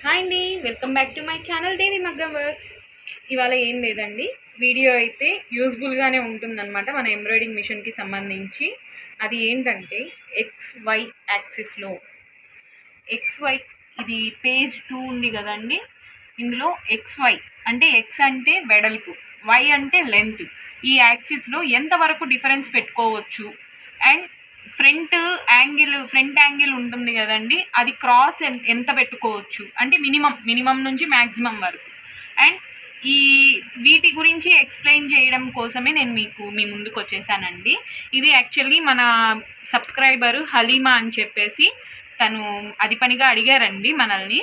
Hi అండి, welcome back to my channel Devi Maggam works. ఇవాళ ఏం లేదండి, వీడియో అయితే యూజ్ఫుల్గానే ఉంటుందన్నమాట మన ఎంబ్రాయిడింగ్ మిషన్కి సంబంధించి. అది ఏంటంటే XY యాక్సిస్లో XY ఇది పేజ్ 2 ఉంది కదండి. ఇందులో XY అంటే X అంటే వెడల్పు, Y అంటే లెంత్. ఈ యాక్సిస్లో ఎంతవరకు డిఫరెన్స్ పెట్టుకోవచ్చు అండ్ ఫ్రంట్ యాంగిల్ ఉంటుంది కదండి, అది క్రాస్ ఎంత పెట్టుకోవచ్చు అంటే మినిమం నుంచి మ్యాక్సిమం వరకు. అండ్ ఈ వీటి గురించి ఎక్స్ప్లెయిన్ చేయడం కోసమే నేను మీ ముందుకు వచ్చేసానండి. ఇది యాక్చువల్లీ మన సబ్స్క్రైబరు హలీమా అని చెప్పేసి తను అది పనిగా అడిగారండి మనల్ని.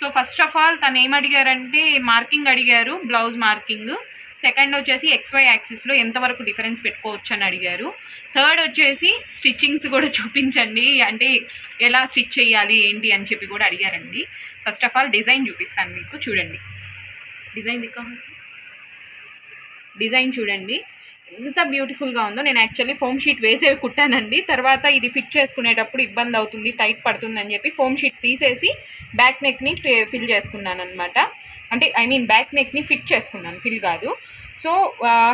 సో ఫస్ట్ ఆఫ్ ఆల్ తను ఏం అడిగారంటే మార్కింగ్ అడిగారు, బ్లౌజ్ మార్కింగ్. సెకండ్ వచ్చేసి XY యాక్సిస్లో ఎంతవరకు డిఫరెన్స్ పెట్టుకోవచ్చు అని అడిగారు. థర్డ్ వచ్చేసి స్టిచ్చింగ్స్ కూడా చూపించండి, అంటే ఎలా స్టిచ్ చేయాలి ఏంటి అని చెప్పి కూడా అడిగారండి. ఫస్ట్ ఆఫ్ ఆల్ డిజైన్ చూపిస్తాను మీకు, చూడండి. డిజైన్ చూడండి ఎంత బ్యూటిఫుల్గా ఉందో. నేను యాక్చువల్లీ ఫోమ్ షీట్ వేసే కుట్టానండి. తర్వాత ఇది ఫిట్ చేసుకునేటప్పుడు ఇబ్బంది అవుతుంది, టైట్ పడుతుంది అని చెప్పి ఫోమ్ షీట్ తీసేసి బ్యాక్ నెక్ని ఫిల్ చేసుకున్నాను అనమాట. అంటే బ్యాక్ నెక్ని ఫిట్ చేసుకున్నాను, ఫిల్ కాదు. సో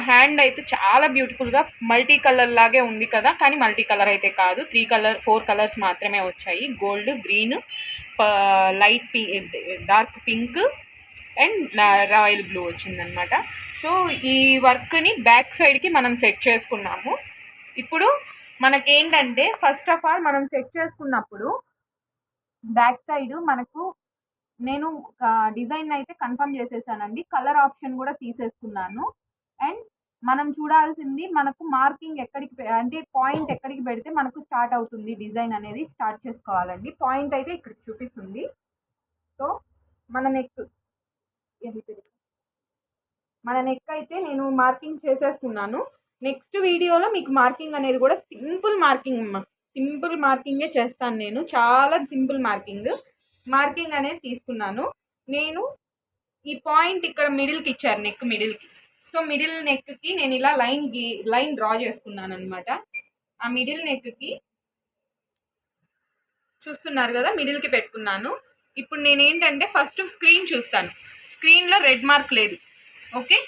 హ్యాండ్ అయితే చాలా బ్యూటిఫుల్గా మల్టీ కలర్ లాగే ఉంది కదా, కానీ మల్టీ కలర్ అయితే కాదు, 4 కలర్స్ మాత్రమే వచ్చాయి. Gold, green, light dark pink and royal blue వచ్చిందనమాట. సో ఈ వర్క్ని బ్యాక్ సైడ్కి మనం సెట్ చేసుకున్నాము. ఇప్పుడు మనకేంటంటే ఫస్ట్ ఆఫ్ ఆల్ మనం సెట్ చేసుకున్నప్పుడు బ్యాక్ సైడ్ నేను డిజైన్ అయితే కన్ఫర్మ్ చేసేసానండి. కలర్ ఆప్షన్ కూడా తీసేసుకున్నాను. అండ్ మనం చూడాల్సింది మనకు మార్కింగ్ అంటే పాయింట్ ఎక్కడికి పెడితే మనకు స్టార్ట్ అవుతుంది డిజైన్ అనేది స్టార్ట్ చేసుకోవాలండి. పాయింట్ అయితే ఇక్కడ చూపిస్తుంది. సో మన నెక్ అయితే నేను మార్కింగ్ చేసేసుకున్నాను. నెక్స్ట్ వీడియోలో మీకు మార్కింగ్ అనేది కూడా సింపుల్ మార్కింగే చేస్తాను. నేను చాలా సింపుల్ మార్కింగ్ అనేది తీసుకున్నాను. నేను ఈ పాయింట్ ఇక్కడ మిడిల్కి ఇచ్చారు, నెక్ మిడిల్కి. సో మిడిల్ నెక్కి నేను ఇలా లైన్ డ్రా చేసుకున్నాను అనమాట. ఆ మిడిల్ నెక్కి చూస్తున్నారు కదా, మిడిల్కి పెట్టుకున్నాను. ఇప్పుడు నేనేంటంటే ఫస్ట్ స్క్రీన్ చూస్తాను. స్క్రీన్లో రెడ్ మార్క్ లేదు, ఓకే.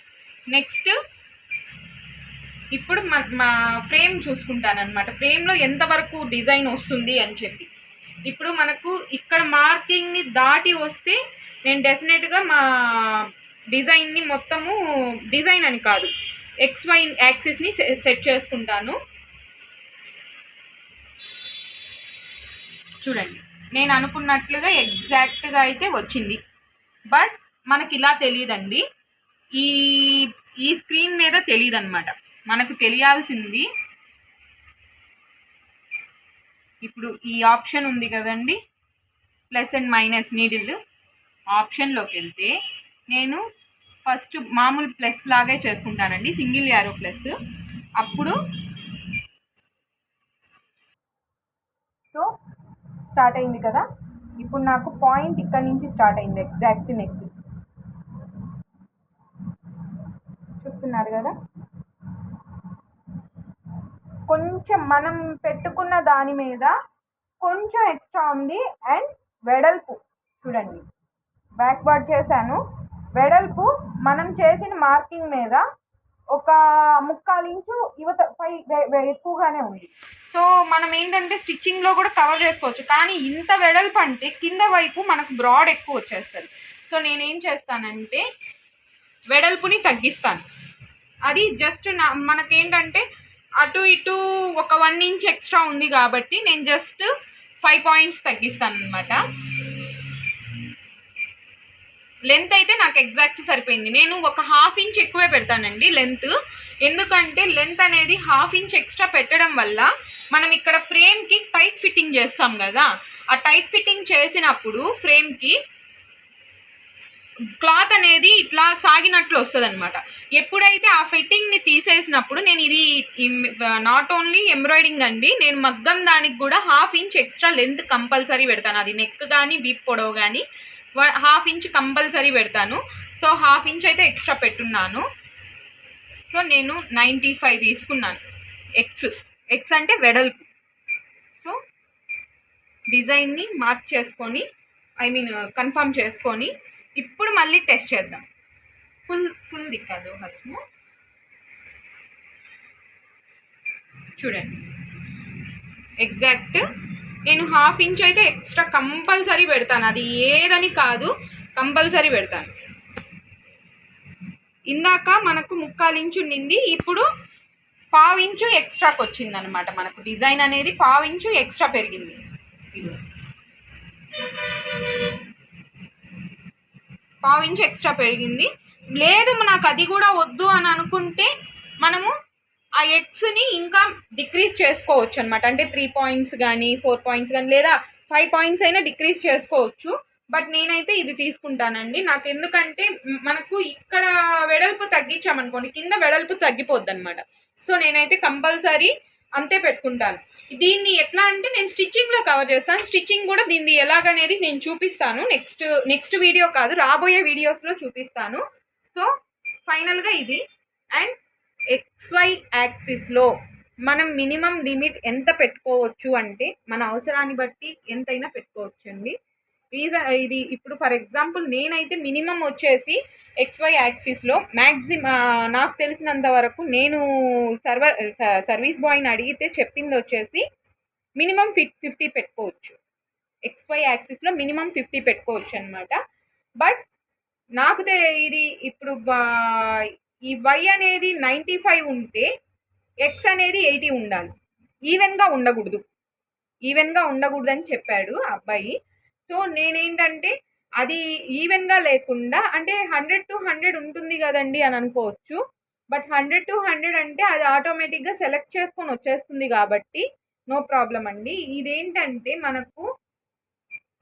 నెక్స్ట్ ఇప్పుడు మా ఫ్రేమ్ చూసుకుంటాను అనమాట. ఫ్రేమ్లో ఎంతవరకు డిజైన్ వస్తుంది అని చెప్పి. ఇప్పుడు మనకు ఇక్కడ మార్కింగ్ని దాటి వస్తే నేను డెఫినెట్గా మా డిజైన్ని మొత్తము, డిజైన్ అని కాదు, XY యాక్సిస్ని సెట్ చేసుకుంటాను. చూడండి, నేను అనుకున్నట్లుగా ఎగ్జాక్ట్గా అయితే వచ్చింది. బట్ మనకి ఇలా తెలియదండి, ఈ స్క్రీన్ మీద తెలియదు అనమాట. మనకు తెలియాల్సింది ఇప్పుడు ఈ ఆప్షన్ ఉంది కదండి, ప్లస్ అండ్ మైనస్ నీడిల్ ఆప్షన్లోకి వెళ్తే నేను ఫస్ట్ మామూలు ప్లస్ లాగే చేసుకుంటానండి, సింగిల్ యారో ప్లస్. అప్పుడు సో స్టార్ట్ అయింది కదా. ఇప్పుడు నాకు పాయింట్ ఇక్కడ నుంచి స్టార్ట్ అయింది, ఎగ్జాక్ట్ నెక్. చూస్తున్నారు కదా, కొంచెం మనం పెట్టుకున్న దాని మీద కొంచెం ఎక్స్ట్రా ఉంది. అండ్ వెడల్పు చూడండి, బ్యాక్వర్డ్ చేశాను. వెడల్పు మనం చేసిన మార్కింగ్ మీద ఒక 1/4 ఇంచు ఎక్కువగానే ఉంది. సో మనం ఏంటంటే స్టిచ్చింగ్లో కూడా కవర్ చేసుకోవచ్చు, కానీ ఇంత వెడల్పు అంటే కింద వైపు మనకు బ్రాడ్ ఎక్కువ వచ్చేస్తుంది. సో నేనేం చేస్తానంటే వెడల్పుని తగ్గిస్తాను. అది జస్ట్ మనకేంటంటే అటు ఇటు ఒక 1 ఇంచ్ ఎక్స్ట్రా ఉంది కాబట్టి నేను జస్ట్ 5 పాయింట్స్ తగ్గిస్తాను అనమాట. లెంత్ అయితే నాకు ఎగ్జాక్ట్ సరిపోయింది. నేను ఒక 1/2 ఇంచ్ ఎక్కువే పెడతానండి లెంత్. ఎందుకంటే లెంత్ అనేది 1/2 ఇంచ్ ఎక్స్ట్రా పెట్టడం వల్ల మనం ఇక్కడ ఫ్రేమ్కి టైట్ ఫిట్టింగ్ చేస్తాం కదా, ఆ టైట్ ఫిట్టింగ్ చేసినప్పుడు ఫ్రేమ్కి క్లాత్ అనేది ఇట్లా సాగినట్లు వస్తుంది అనమాట. ఎప్పుడైతే ఆ ఫిట్టింగ్ని తీసేసినప్పుడు నేను ఇది నాట్ ఓన్లీ ఎంబ్రాయిడింగ్ అండి, నేను మగ్గం దానికి కూడా 1/2 ఇంచ్ ఎక్స్ట్రా లెంత్ కంపల్సరీ పెడతాను. అది నెక్ కానీ వీప్ పొడవు కానీ 1/2 ఇంచ్ కంపల్సరీ పెడతాను. సో 1/2 ఇంచ్ అయితే ఎక్స్ట్రా పెట్టున్నాను. సో నేను 95 తీసుకున్నాను. ఎక్స్ అంటే వెడల్పు. సో డిజైన్ని మార్క్ చేసుకొని కన్ఫర్మ్ చేసుకొని ఇప్పుడు మళ్ళీ టెస్ట్ చేద్దాం. ఫుల్ దిక్కదు హస్ము. చూడండి, ఎగ్జాక్ట్ నేను 1/2 ఇంచ్ అయితే ఎక్స్ట్రా కంపల్సరీ పెడతాను. అది ఏదని కాదు, కంపల్సరీ పెడతాను. ఇందాక మనకు 1/4 ఇంచు ఉండింది, ఇప్పుడు 1/2 ఇంచు ఎక్స్ట్రాకి వచ్చింది అనమాట. మనకు డిజైన్ అనేది 1/2 ఇంచు ఎక్స్ట్రా పెరిగింది. 1/2 ఇంచు ఎక్స్ట్రా పెరిగింది. లేదు నాకు అది కూడా వద్దు అని అనుకుంటే మనము ఆ ఎగ్స్ని ఇంకా డిక్రీజ్ చేసుకోవచ్చు అనమాట. అంటే 3 పాయింట్స్ కానీ 4 పాయింట్స్ కానీ లేదా 5 పాయింట్స్ అయినా డిక్రీజ్ చేసుకోవచ్చు. బట్ నేనైతే ఇది తీసుకుంటానండి. నాకు ఎందుకంటే మనకు ఇక్కడ వెడల్పు తగ్గించామనుకోండి, కింద వెడల్పు తగ్గిపోద్ది అనమాట. సో నేనైతే కంపల్సరీ అంతే పెట్టుకుంటాను. దీన్ని ఎట్లా అంటే నేను స్టిచ్చింగ్లో కవర్ చేస్తాను. స్టిచ్చింగ్ కూడా దీన్ని ఎలాగనేది నేను చూపిస్తాను. నెక్స్ట్ వీడియో కాదు, రాబోయే వీడియోస్లో చూపిస్తాను. సో ఫైనల్గా ఇది. అండ్ XY యాక్సిస్లో మనం మినిమం లిమిట్ ఎంత పెట్టుకోవచ్చు అంటే మన అవసరాన్ని బట్టి ఎంతైనా పెట్టుకోవచ్చు అండి. ఇది ఇప్పుడు ఫర్ ఎగ్జాంపుల్ నేనైతే మినిమం వచ్చేసి XY యాక్సిస్లో నాకు తెలిసినంత వరకు నేను సర్వీస్ బాయ్ని అడిగితే చెప్పింది వచ్చేసి మినిమం 50 పెట్టుకోవచ్చు. XY యాక్సిస్లో మినిమం 50 పెట్టుకోవచ్చు అనమాట. బట్ నాకు ఇది ఇప్పుడు ఈ Y అనేది 95 ఉంటే X అనేది 80 ఉండాలి. ఈవెన్గా ఉండకూడదు అని చెప్పాడు అబ్బాయి. సో నేనేంటంటే అది ఈవెన్గా లేకుండా, అంటే 100 to 100 ఉంటుంది కదండి అని అనుకోవచ్చు. బట్ 100 to 100 అంటే అది ఆటోమేటిక్గా సెలెక్ట్ చేసుకొని వచ్చేస్తుంది కాబట్టి నో ప్రాబ్లం అండి. ఇదేంటంటే మనకు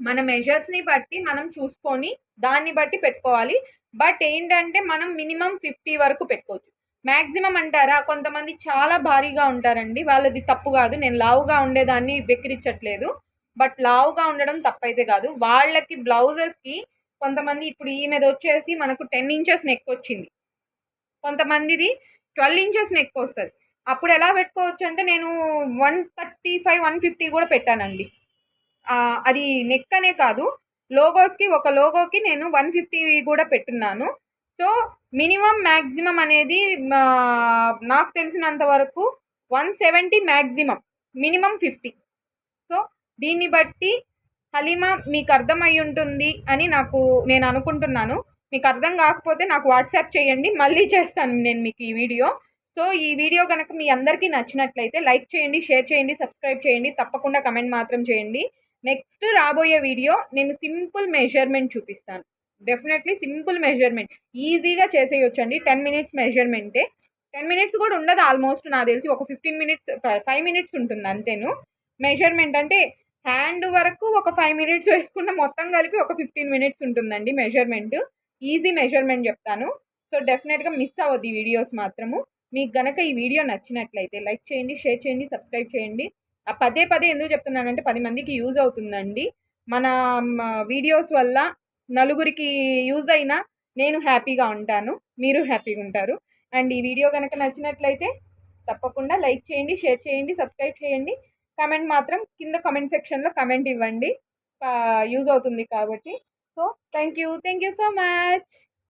మన మెజర్స్ని బట్టి మనం చూసుకొని దాన్ని బట్టి పెట్టుకోవాలి. బట్ ఏంటంటే మనం మినిమం 50 వరకు పెట్టుకోవచ్చు. మ్యాక్సిమం అంటారా, కొంతమంది చాలా భారీగా ఉంటారండి, వాళ్ళది తప్పు కాదు. నేను లావుగా ఉండేదాన్ని వెక్కిరించట్లేదు. బట్ లావుగా ఉండడం తప్పైతే కాదు. వాళ్ళకి బ్లౌజెస్కి కొంతమంది ఇప్పుడు ఈమెది వచ్చేసి మనకు 10 ఇంచెస్ నెక్ వచ్చింది, కొంతమందిది 12 ఇంచెస్ నెక్ వస్తుంది. అప్పుడు ఎలా పెట్టుకోవచ్చు అంటే నేను 135 150 కూడా పెట్టానండి. అది నెక్ అనే కాదు, లోగోస్కి ఒక లోగోకి నేను 150 కూడా పెట్టున్నాను. సో మినిమం మ్యాక్సిమం అనేది నాకు తెలిసినంత వరకు 170 మ్యాక్సిమం, మినిమం 50. సో దీన్ని బట్టి హలీమా మీకు అర్థమై ఉంటుంది అని నేను అనుకుంటున్నాను. మీకు అర్థం కాకపోతే నాకు వాట్సాప్ చేయండి, మళ్ళీ చేస్తాను నేను మీకు ఈ వీడియో. సో ఈ వీడియో కనుక మీ అందరికీ నచ్చినట్లయితే లైక్ చేయండి, షేర్ చేయండి, సబ్స్క్రైబ్ చేయండి, తప్పకుండా కమెంట్ మాత్రం చేయండి. నెక్స్ట్ రాబోయే వీడియో నేను సింపుల్ మెజర్మెంట్ చూపిస్తాను. డెఫినెట్లీ సింపుల్ మెజర్మెంట్ ఈజీగా చేసేయొచ్చండి. 10 మినిట్స్ మెజర్మెంటే, 10 మినిట్స్ కూడా ఉండదు ఆల్మోస్ట్. నాకు తెలిసి ఒక 15 మినిట్స్ 5 మినిట్స్ ఉంటుంది అంతేను. మెజర్మెంట్ అంటే హ్యాండ్ వరకు ఒక 5 మినిట్స్ వేసుకున్న మొత్తం కలిపి ఒక 15 మినిట్స్ ఉంటుందండి మెజర్మెంట్. ఈజీ మెజర్మెంట్ చెప్తాను. సో డెఫినెట్గా మిస్ అవ్వద్దు ఈ వీడియోస్ మాత్రము. మీకు గనక ఈ వీడియో నచ్చినట్లయితే లైక్ చేయండి, షేర్ చేయండి, సబ్స్క్రైబ్ చేయండి. పదే ఎందుకు చెప్తున్నానంటే 10 మందికి యూజ్ అవుతుందండి. మన వీడియోస్ వల్ల నలుగురికి యూజ్ అయినా నేను హ్యాపీగా ఉంటాను, మీరు హ్యాపీగా ఉంటారు. అండ్ ఈ వీడియో కనుక నచ్చినట్లయితే తప్పకుండా లైక్ చేయండి, షేర్ చేయండి, సబ్స్క్రైబ్ చేయండి. కమెంట్ మాత్రం కింద కమెంట్ సెక్షన్లో కమెంట్ ఇవ్వండి, యూజ్ అవుతుంది కాబట్టి. So thank you so much.